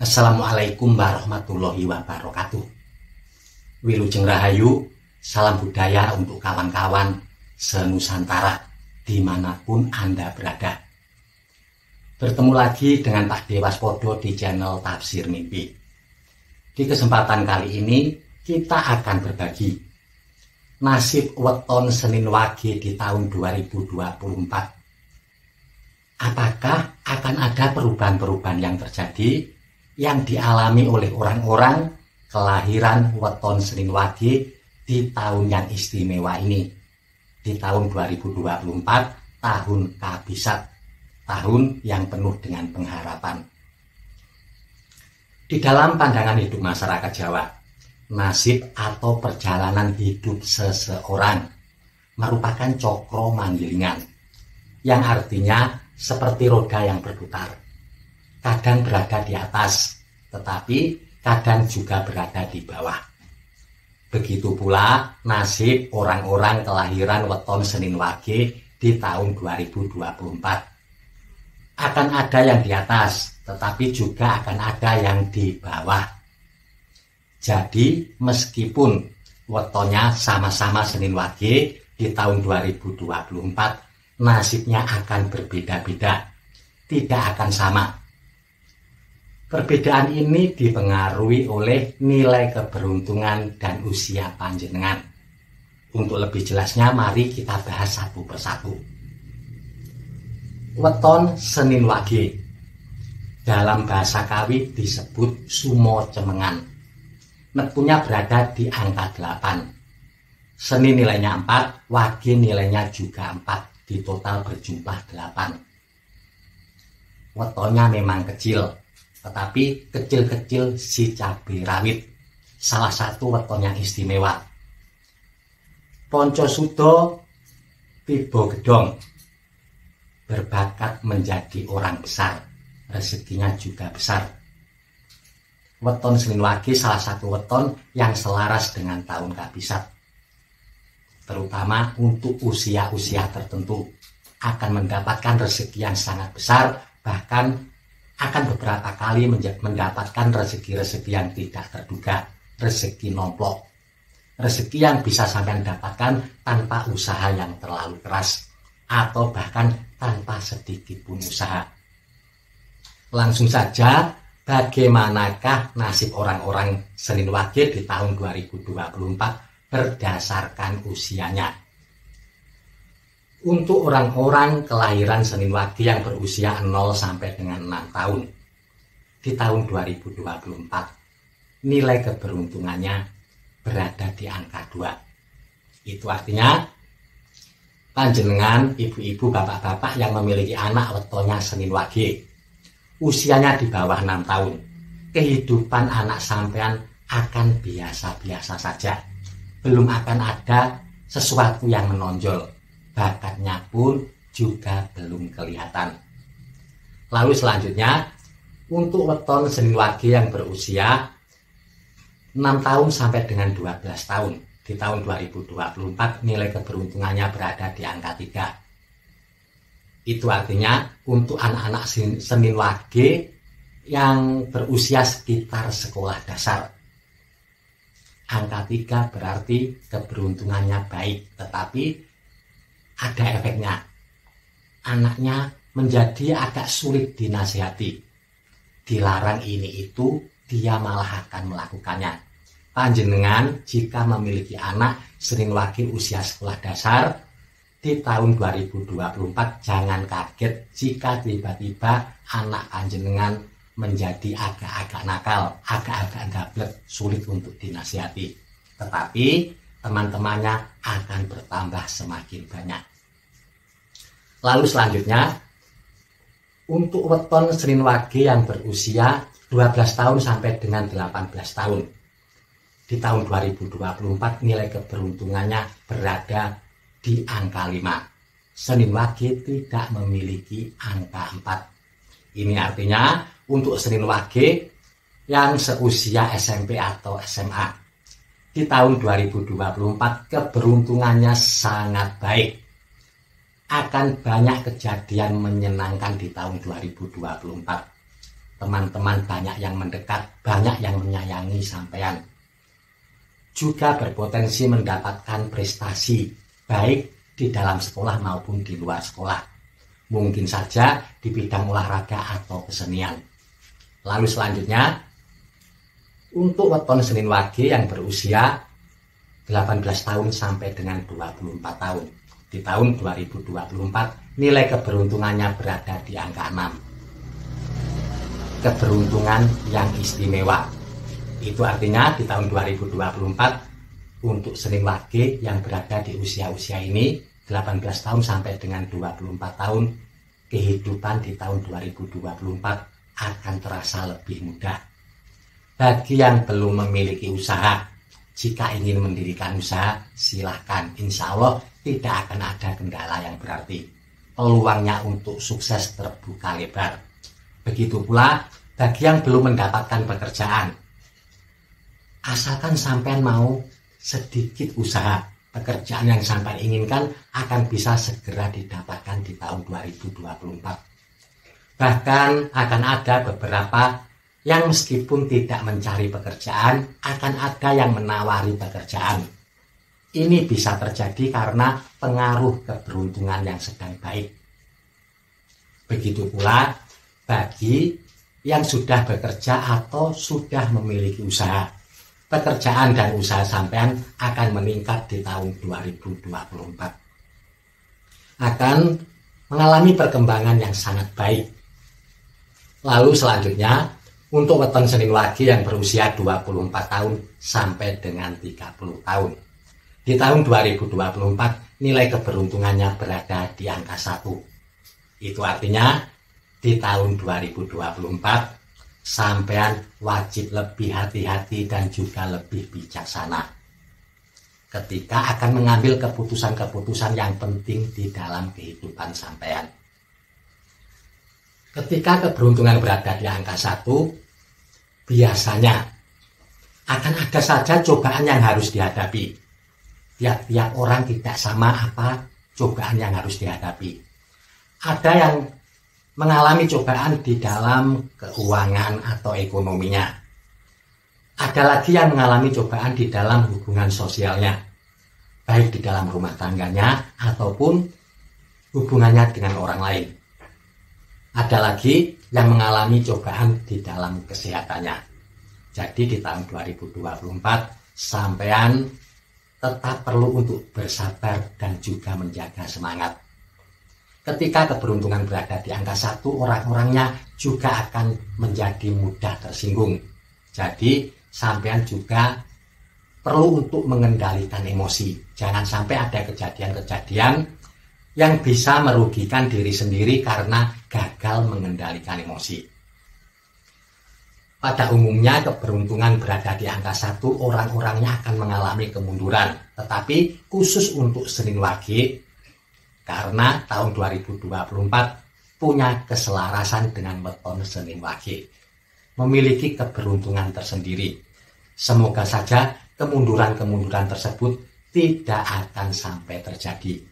Assalamualaikum warahmatullahi wabarakatuh. Wilujeng Rahayu, salam budaya untuk kawan-kawan senusantara dimanapun Anda berada. Bertemu lagi dengan Pak Dewaspodo di channel Tafsir Mimpi. Di kesempatan kali ini kita akan berbagi nasib weton Senin Wage di tahun 2024. Apakah akan ada perubahan-perubahan yang terjadi yang dialami oleh orang-orang kelahiran weton Senin Wage di tahun yang istimewa ini, di tahun 2024, tahun Kabisat, tahun yang penuh dengan pengharapan. Di dalam pandangan hidup masyarakat Jawa, nasib atau perjalanan hidup seseorang merupakan cokro manggilingan, yang artinya seperti roda yang berputar. Kadang berada di atas, tetapi kadang juga berada di bawah. Begitu pula nasib orang-orang kelahiran weton Senin Wage di tahun 2024. Akan ada yang di atas, tetapi juga akan ada yang di bawah. Jadi meskipun wetonnya sama-sama Senin Wage di tahun 2024, nasibnya akan berbeda-beda, tidak akan sama. Perbedaan ini dipengaruhi oleh nilai keberuntungan dan usia panjenengan. Untuk lebih jelasnya, mari kita bahas satu persatu. Weton Senin Wage dalam bahasa Kawi disebut Sumo Cemengan. Neptunya berada di angka 8. Senin nilainya 4, Wage nilainya juga 4, di total berjumlah 8. Wetonnya memang kecil, tetapi kecil-kecil si cabai rawit, salah satu weton yang istimewa. Ponco Sudo Tibo Gedong berbakat menjadi orang besar, rezekinya juga besar. Weton Senin Wage salah satu weton yang selaras dengan tahun Kabisat, terutama untuk usia-usia tertentu akan mendapatkan rezeki yang sangat besar, bahkan akan beberapa kali mendapatkan rezeki-rezeki yang tidak terduga, rezeki nomplok, rezeki yang bisa sampai dapatkan tanpa usaha yang terlalu keras, atau bahkan tanpa sedikit pun usaha. Langsung saja, bagaimanakah nasib orang-orang Senin Wage di tahun 2024 berdasarkan usianya? Untuk orang-orang kelahiran Senin Wage yang berusia 0 sampai dengan 6 tahun di tahun 2024, nilai keberuntungannya berada di angka 2. Itu artinya panjenengan, ibu-ibu, bapak-bapak yang memiliki anak wetonnya Senin Wage, usianya di bawah 6 tahun, kehidupan anak sampean akan biasa-biasa saja. Belum akan ada sesuatu yang menonjol. Bakatnya pun juga belum kelihatan. Lalu selanjutnya, untuk weton Senin Wage yang berusia 6 tahun sampai dengan 12 tahun di tahun 2024, nilai keberuntungannya berada di angka 3. Itu artinya untuk anak-anak Senin Wage yang berusia sekitar sekolah dasar, angka 3 berarti keberuntungannya baik, tetapi ada efeknya. Anaknya menjadi agak sulit dinasihati. Dilarang ini itu, dia malah akan melakukannya. Panjenengan jika memiliki anak Senin Wage usia sekolah dasar di tahun 2024, jangan kaget jika tiba-tiba anak panjenengan menjadi agak-agak nakal, agak-agak gablek, sulit untuk dinasihati. Tetapi teman-temannya akan bertambah semakin banyak. Lalu selanjutnya, untuk weton Senin Wage yang berusia 12 tahun sampai dengan 18 tahun di tahun 2024, nilai keberuntungannya berada di angka 5. Senin Wage tidak memiliki angka 4. Ini artinya untuk Senin Wage yang seusia SMP atau SMA di tahun 2024, keberuntungannya sangat baik. Akan banyak kejadian menyenangkan di tahun 2024. teman-teman banyak yang mendekat, banyak yang menyayangi sampean. Juga berpotensi mendapatkan prestasi, baik di dalam sekolah maupun di luar sekolah. Mungkin saja di bidang olahraga atau kesenian. Lalu selanjutnya, untuk weton Senin Wage yang berusia 18 tahun sampai dengan 24 tahun. Di tahun 2024, nilai keberuntungannya berada di angka 6. Keberuntungan yang istimewa. Itu artinya di tahun 2024, untuk Senin Wage yang berada di usia-usia ini, 18 tahun sampai dengan 24 tahun, kehidupan di tahun 2024 akan terasa lebih mudah. Bagi yang belum memiliki usaha, jika ingin mendirikan usaha, silahkan. Insya Allah tidak akan ada kendala yang berarti. Peluangnya untuk sukses terbuka lebar. Begitu pula bagi yang belum mendapatkan pekerjaan. Asalkan sampean mau sedikit usaha, pekerjaan yang sampean inginkan akan bisa segera didapatkan di tahun 2024. Bahkan akan ada beberapa yang meskipun tidak mencari pekerjaan, akan ada yang menawari pekerjaan. Ini bisa terjadi karena pengaruh keberuntungan yang sedang baik. Begitu pula bagi yang sudah bekerja atau sudah memiliki usaha. Pekerjaan dan usaha sampean akan meningkat di tahun 2024. Akan mengalami perkembangan yang sangat baik. Lalu selanjutnya, untuk weton Senin Wage yang berusia 24 tahun sampai dengan 30 tahun. Di tahun 2024, nilai keberuntungannya berada di angka 1. Itu artinya, di tahun 2024, sampean wajib lebih hati-hati dan juga lebih bijaksana ketika akan mengambil keputusan-keputusan yang penting di dalam kehidupan sampean. Ketika keberuntungan berada di angka 1, biasanya akan ada saja cobaan yang harus dihadapi. Tiap-tiap orang tidak sama apa cobaan yang harus dihadapi. Ada yang mengalami cobaan di dalam keuangan atau ekonominya. Ada lagi yang mengalami cobaan di dalam hubungan sosialnya, baik di dalam rumah tangganya ataupun hubungannya dengan orang lain. Ada lagi yang mengalami cobaan di dalam kesehatannya. Jadi di tahun 2024, sampean tetap perlu untuk bersabar dan juga menjaga semangat. Ketika keberuntungan berada di angka 1, orang-orangnya juga akan menjadi mudah tersinggung. Jadi sampean juga perlu untuk mengendalikan emosi. Jangan sampai ada kejadian-kejadian yang bisa merugikan diri sendiri karena gagal mengendalikan emosi. Pada umumnya keberuntungan berada di angka 1, orang-orangnya akan mengalami kemunduran. Tetapi khusus untuk Senin Wage, karena tahun 2024 punya keselarasan dengan weton Senin Wage, memiliki keberuntungan tersendiri. Semoga saja kemunduran-kemunduran tersebut tidak akan sampai terjadi.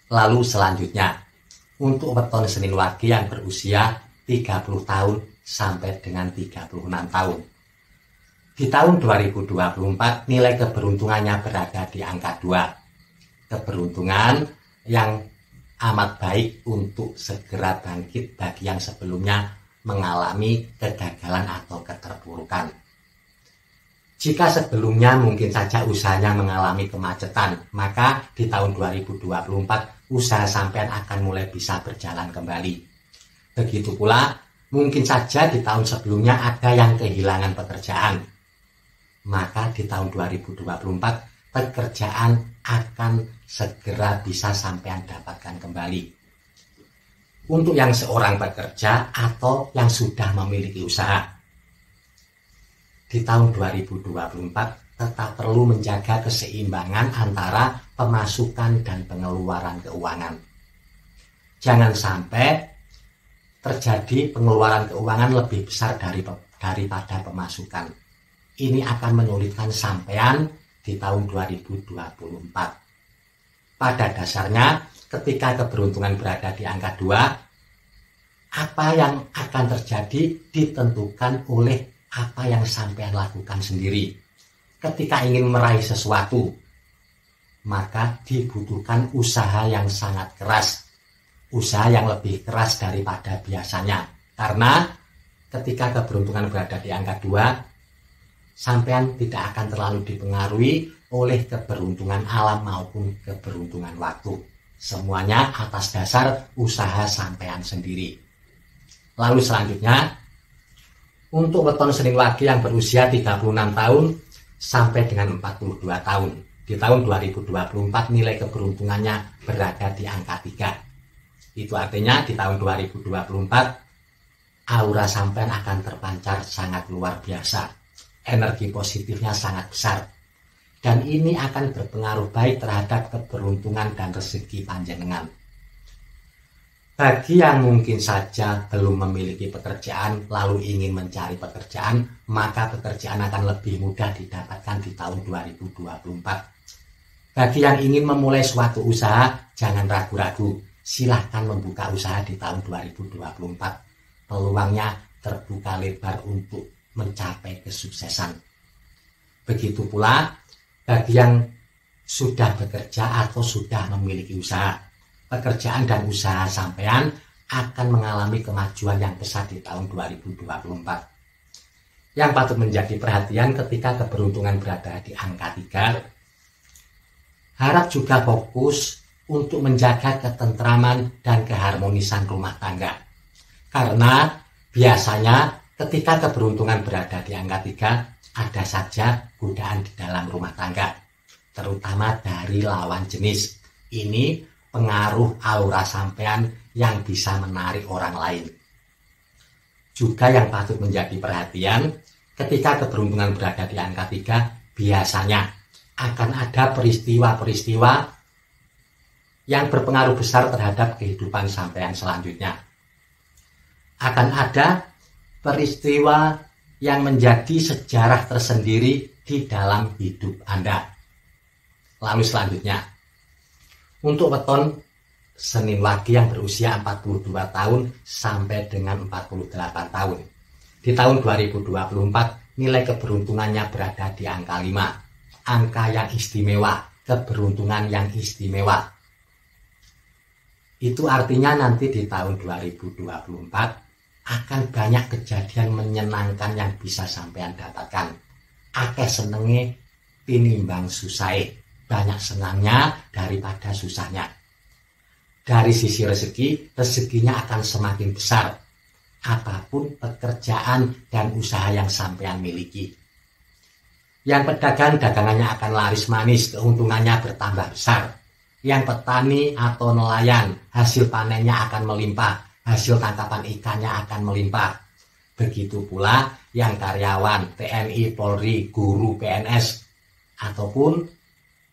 Lalu selanjutnya, untuk weton Senin Wage yang berusia 30 tahun sampai dengan 36 tahun. Di tahun 2024, nilai keberuntungannya berada di angka 2. Keberuntungan yang amat baik untuk segera bangkit bagi yang sebelumnya mengalami kegagalan atau keterpurukan. Jika sebelumnya mungkin saja usahanya mengalami kemacetan, maka di tahun 2024 usaha sampean akan mulai bisa berjalan kembali. Begitu pula, mungkin saja di tahun sebelumnya ada yang kehilangan pekerjaan. Maka di tahun 2024 pekerjaan akan segera bisa sampean dapatkan kembali. Untuk yang seorang pekerja atau yang sudah memiliki usaha, di tahun 2024 tetap perlu menjaga keseimbangan antara pemasukan dan pengeluaran keuangan. Jangan sampai terjadi pengeluaran keuangan lebih besar daripada pemasukan. Ini akan menyulitkan sampean di tahun 2024. Pada dasarnya, ketika keberuntungan berada di angka 2, Apa yang akan terjadi ditentukan oleh apa yang sampean lakukan sendiri. Ketika ingin meraih sesuatu, maka dibutuhkan usaha yang sangat keras. Usaha yang lebih keras daripada biasanya. Karena ketika keberuntungan berada di angka 2, sampean tidak akan terlalu dipengaruhi oleh keberuntungan alam maupun keberuntungan waktu. Semuanya atas dasar usaha sampean sendiri. Lalu selanjutnya, untuk weton Senin Wage yang berusia 36 tahun sampai dengan 42 tahun. Di tahun 2024 nilai keberuntungannya berada di angka 3. Itu artinya di tahun 2024 aura sampean akan terpancar sangat luar biasa. Energi positifnya sangat besar. Dan ini akan berpengaruh baik terhadap keberuntungan dan rezeki panjenengan. Bagi yang mungkin saja belum memiliki pekerjaan lalu ingin mencari pekerjaan, maka pekerjaan akan lebih mudah didapatkan di tahun 2024. Bagi yang ingin memulai suatu usaha, jangan ragu-ragu. Silahkan membuka usaha di tahun 2024. Peluangnya terbuka lebar untuk mencapai kesuksesan. Begitu pula bagi yang sudah bekerja atau sudah memiliki usaha. Pekerjaan dan usaha sampean akan mengalami kemajuan yang besar di tahun 2024. Yang patut menjadi perhatian ketika keberuntungan berada di angka 3, harap juga fokus untuk menjaga ketentraman dan keharmonisan rumah tangga. Karena biasanya ketika keberuntungan berada di angka 3, ada saja godaan di dalam rumah tangga, terutama dari lawan jenis. Ini pengaruh aura sampean yang bisa menarik orang lain. Juga yang patut menjadi perhatian, ketika keberuntungan berada di angka 3, biasanya akan ada peristiwa-peristiwa yang berpengaruh besar terhadap kehidupan sampean selanjutnya. Akan ada peristiwa yang menjadi sejarah tersendiri di dalam hidup Anda. Lalu selanjutnya, untuk weton Senin Wage yang berusia 42 tahun sampai dengan 48 tahun. Di tahun 2024 nilai keberuntungannya berada di angka 5. Angka yang istimewa, keberuntungan yang istimewa. Itu artinya nanti di tahun 2024 akan banyak kejadian menyenangkan yang bisa sampean dapatkan. Akeh senenge tinimbang susahe. Banyak senangnya daripada susahnya. Dari sisi rezeki, rezekinya akan semakin besar. Apapun pekerjaan dan usaha yang sampean miliki. Yang pedagang, dagangannya akan laris manis, keuntungannya bertambah besar. Yang petani atau nelayan, hasil panennya akan melimpah, hasil tangkapan ikannya akan melimpah. Begitu pula yang karyawan, TNI, Polri, guru, PNS, ataupun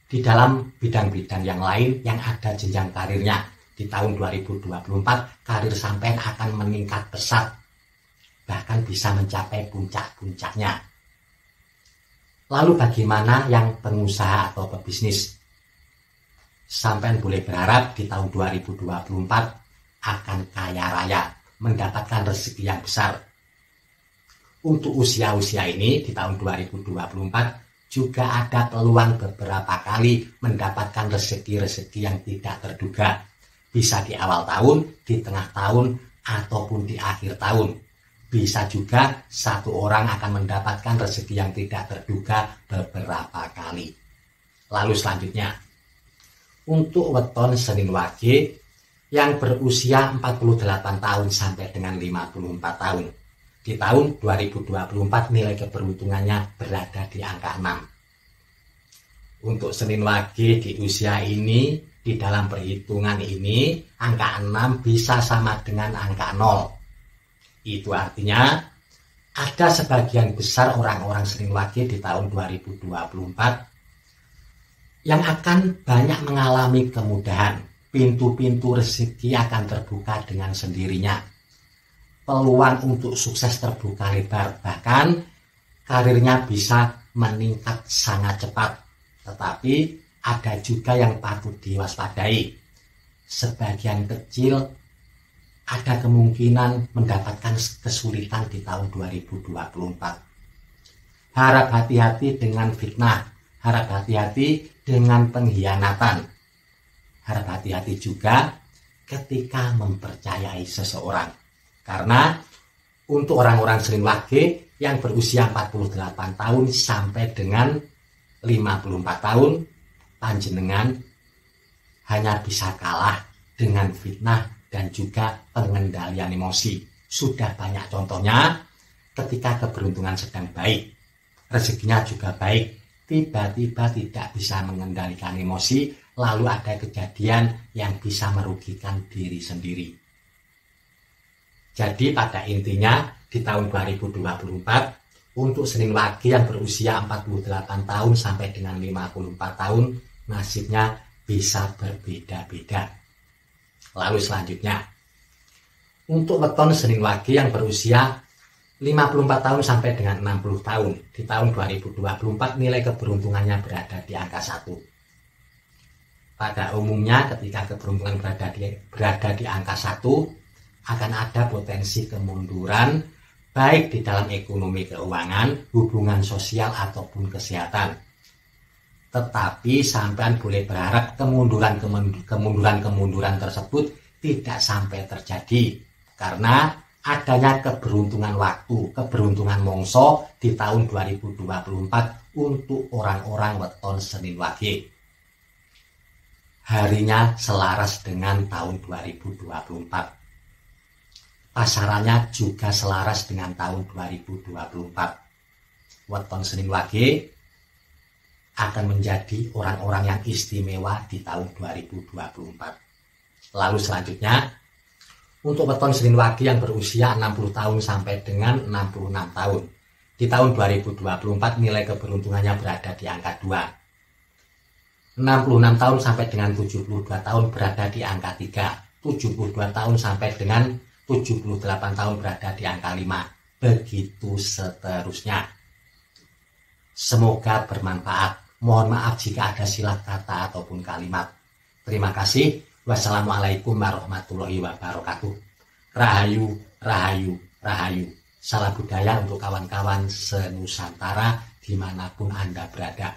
di dalam bidang-bidang yang lain yang ada jenjang karirnya. Di tahun 2024 karir sampean akan meningkat pesat, bahkan bisa mencapai puncak-puncaknya. Lalu bagaimana yang pengusaha atau pebisnis? Sampean boleh berharap di tahun 2024 akan kaya raya, mendapatkan rezeki yang besar. Untuk usia-usia ini di tahun 2024 juga ada peluang beberapa kali mendapatkan rezeki-rezeki yang tidak terduga. Bisa di awal tahun, di tengah tahun, ataupun di akhir tahun. Bisa juga satu orang akan mendapatkan rezeki yang tidak terduga beberapa kali. Lalu selanjutnya, untuk weton Senin Wage yang berusia 48 tahun sampai dengan 54 tahun. Di tahun 2024 nilai keberuntungannya berada di angka 6. Untuk Senin Wage di usia ini, di dalam perhitungan ini, angka 6 bisa sama dengan angka 0. Itu artinya ada sebagian besar orang-orang Senin Wage di tahun 2024 yang akan banyak mengalami kemudahan. Pintu-pintu rezeki akan terbuka dengan sendirinya. Peluang untuk sukses terbuka lebar, bahkan karirnya bisa meningkat sangat cepat. Tetapi ada juga yang patut diwaspadai. Sebagian kecil ada kemungkinan mendapatkan kesulitan di tahun 2024. Harap hati-hati dengan fitnah, harap hati-hati dengan pengkhianatan, harap hati-hati juga ketika mempercayai seseorang. Karena untuk orang-orang Senin Wage yang berusia 48 tahun sampai dengan 54 tahun, panjenengan hanya bisa kalah dengan fitnah dan juga pengendalian emosi. Sudah banyak contohnya ketika keberuntungan sedang baik, rezekinya juga baik, tiba-tiba tidak bisa mengendalikan emosi, lalu ada kejadian yang bisa merugikan diri sendiri. Jadi pada intinya di tahun 2024 untuk Senin Wage yang berusia 48 tahun sampai dengan 54 tahun nasibnya bisa berbeda-beda. Lalu selanjutnya untuk weton Senin Wage yang berusia 54 tahun sampai dengan 60 tahun di tahun 2024 nilai keberuntungannya berada di angka 1. Pada umumnya ketika keberuntungan berada di angka 1 akan ada potensi kemunduran baik di dalam ekonomi keuangan, hubungan sosial ataupun kesehatan. Tetapi sampean boleh berharap kemunduran tersebut tidak sampai terjadi karena adanya keberuntungan waktu, keberuntungan mongso di tahun 2024 untuk orang-orang weton Senin Wage. Harinya selaras dengan tahun 2024. Pasarannya juga selaras dengan tahun 2024. Weton Senin Wage akan menjadi orang-orang yang istimewa di tahun 2024. Lalu selanjutnya, untuk weton Senin Wage yang berusia 60 tahun sampai dengan 66 tahun. Di tahun 2024 nilai keberuntungannya berada di angka 2. 66 tahun sampai dengan 72 tahun berada di angka 3. 72 tahun sampai dengan 78 tahun berada di angka 5. Begitu seterusnya. Semoga bermanfaat. Mohon maaf jika ada silap kata ataupun kalimat. Terima kasih. Wassalamualaikum warahmatullahi wabarakatuh. Rahayu, rahayu, rahayu. Salam budaya untuk kawan-kawan senusantara dimanapun Anda berada.